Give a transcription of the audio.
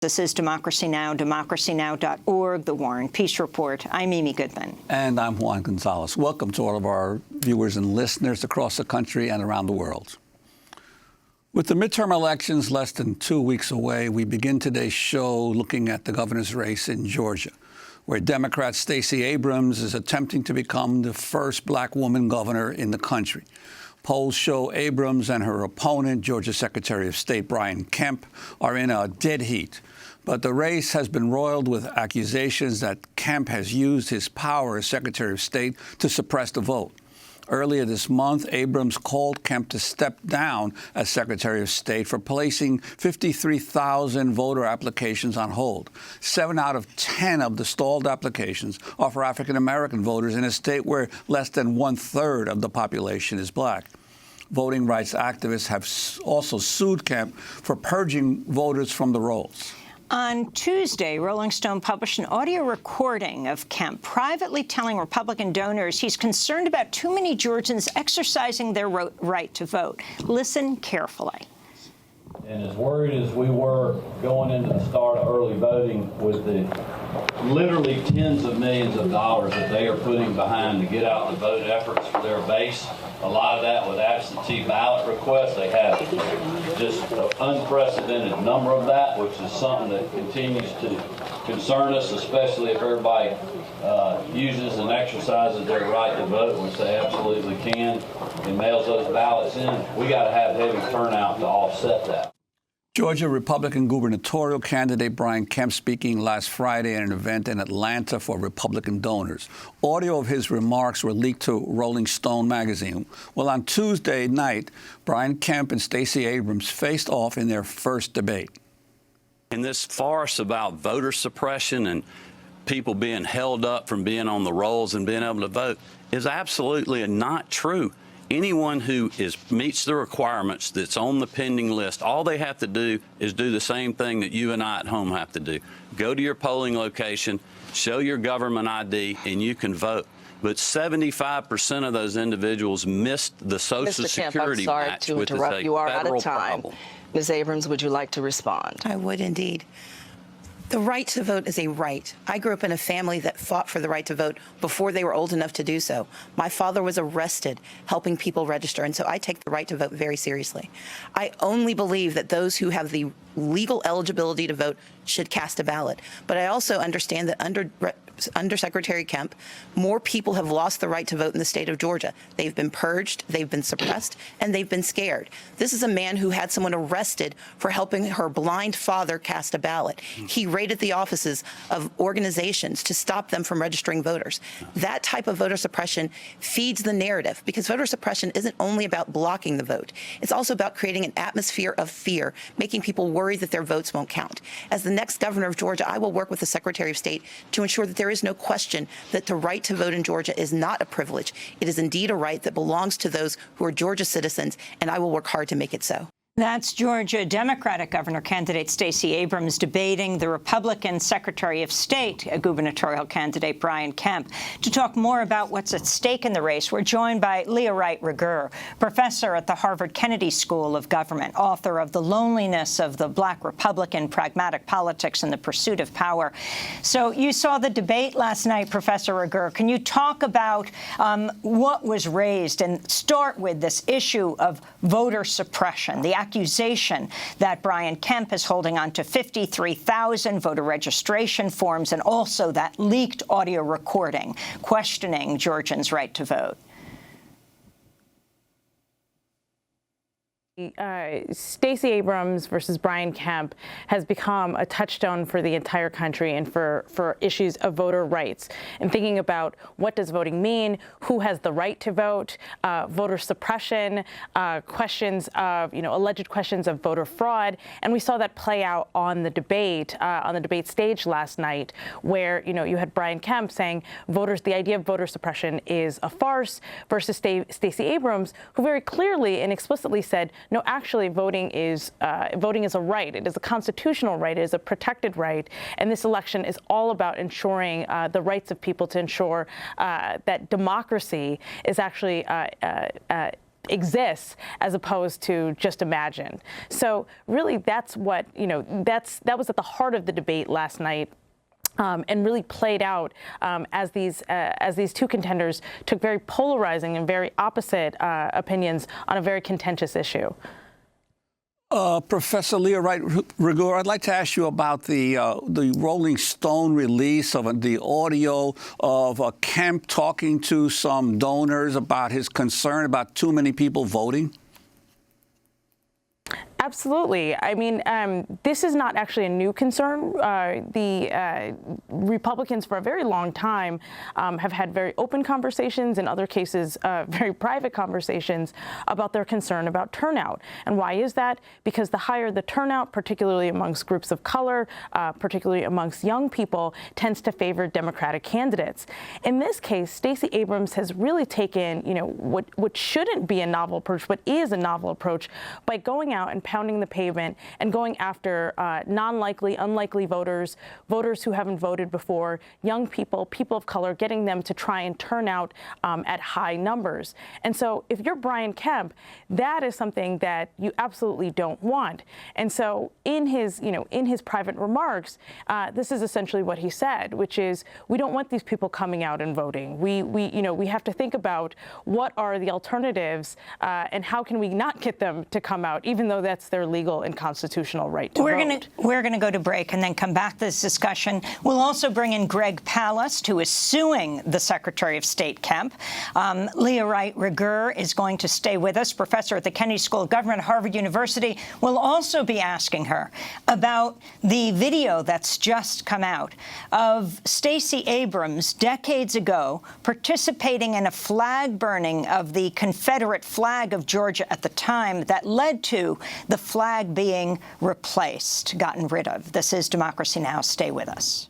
This is Democracy Now!, democracynow.org, The War and Peace Report. I'm Mimi Goodman. And I'm Juan Gonzalez. Welcome to all of our viewers and listeners across the country and around the world. With the midterm elections less than 2 weeks away, we begin today's show looking at the governor's race in Georgia, where Democrat Stacey Abrams is attempting to become the first black woman governor in the country. Polls show Abrams and her opponent, Georgia Secretary of State Brian Kemp, are in a dead heat. But the race has been roiled with accusations that Kemp has used his power as Secretary of State to suppress the vote. Earlier this month, Abrams called Kemp to step down as Secretary of State for placing 53,000 voter applications on hold. 7 out of 10 of the stalled applications are for African-American voters in a state where less than 1/3 of the population is black. Voting rights activists have also sued Kemp for purging voters from the rolls. On Tuesday, Rolling Stone published an audio recording of Kemp privately telling Republican donors he's concerned about too many Georgians exercising their right to vote. Listen carefully. And as worried as we were going into the start of early voting with the literally tens of millions of dollars that they are putting behind to get out the vote efforts for their base, a lot of that with absentee ballot requests. They have just an unprecedented number of that, which is something that continues to concern us, especially if everybody uses and exercises their right to vote, which they absolutely can, and mails those ballots in. We got to have heavy turnout to offset that. Georgia Republican gubernatorial candidate Brian Kemp speaking last Friday at an event in Atlanta for Republican donors. Audio of his remarks were leaked to Rolling Stone magazine. Well, on Tuesday night, Brian Kemp and Stacey Abrams faced off in their first debate. In this farce about voter suppression and people being held up from being on the rolls and being able to vote is absolutely not true. Anyone who meets the requirements that's on the pending list, all they have to do is do the same thing that you and I at home have to do. Go to your polling location, show your government ID, and you can vote. But 75% of those individuals missed the Social Security match, which is a federal problem. Ms. Abrams, would you like to respond? I would indeed. The right to vote is a right. I grew up in a family that fought for the right to vote before they were old enough to do so. My father was arrested helping people register, and so I take the right to vote very seriously. I only believe that those who have the legal eligibility to vote should cast a ballot. But I also understand that under Secretary Kemp, more people have lost the right to vote in the state of Georgia. They've been purged, they've been suppressed, and they've been scared. This is a man who had someone arrested for helping her blind father cast a ballot. He raided the offices of organizations to stop them from registering voters. That type of voter suppression feeds the narrative, because voter suppression isn't only about blocking the vote. It's also about creating an atmosphere of fear, making people worry that their votes won't count. As the next governor of Georgia, I will work with the Secretary of State to ensure that there is no question that the right to vote in Georgia is not a privilege. It is indeed a right that belongs to those who are Georgia citizens, and I will work hard to make it so. That's Georgia Democratic governor candidate Stacey Abrams debating the Republican Secretary of State, a gubernatorial candidate Brian Kemp. To talk more about what's at stake in the race, we're joined by Leah Wright-Rigueur, professor at the Harvard Kennedy School of Government, author of The Loneliness of the Black Republican, Pragmatic Politics and the Pursuit of Power. So you saw the debate last night, Professor Rigueur. Can you talk about what was raised and start with this issue of voter suppression, the accusation that Brian Kemp is holding on to 53,000 voter registration forms and also that leaked audio recording questioning Georgians' right to vote? Stacey Abrams versus Brian Kemp has become a touchstone for the entire country and for issues of voter rights. And thinking about what does voting mean, who has the right to vote, voter suppression, questions of, alleged questions of voter fraud. And we saw that play out on the debate stage last night, where, you had Brian Kemp saying the idea of voter suppression is a farce, versus Stacey Abrams, who very clearly and explicitly said, no, actually, voting is a right. It is a constitutional right. It is a protected right. And this election is all about ensuring the rights of people, to ensure that democracy is actually exists as opposed to just imagined. So really, that's what, that was at the heart of the debate last night. And really played out as these two contenders took very polarizing and very opposite opinions on a very contentious issue. Professor Leah Wright-Rigueur, I'd like to ask you about the Rolling Stone release of the audio of Kemp talking to some donors about his concern about too many people voting. Absolutely. I mean, this is not actually a new concern. The Republicans, for a very long time, have had very open conversations, in other cases, very private conversations about their concern about turnout. And why is that? Because the higher the turnout, particularly amongst groups of color, particularly amongst young people, tends to favor Democratic candidates. In this case, Stacey Abrams has really taken, what shouldn't be a novel approach, but is a novel approach, by going out and pounding the pavement and going after non-likely, unlikely voters, voters who haven't voted before, young people, people of color, getting them to try and turn out at high numbers. And so if you're Brian Kemp, that is something that you absolutely don't want. And so in his private remarks, this is essentially what he said, which is, we don't want these people coming out and voting. We have to think about what are the alternatives and how can we not get them to come out, even though that's their legal and constitutional right to vote. We're going to go to break and then come back to this discussion. We'll also bring in Greg Palast, who is suing the Secretary of State Kemp. Leah Wright-Rigueur is going to stay with us, professor at the Kennedy School of Government at Harvard University. We'll also be asking her about the video that's just come out of Stacey Abrams decades ago participating in a flag burning of the Confederate flag of Georgia at the time that led to the flag being replaced, gotten rid of. This is Democracy Now! Stay with us.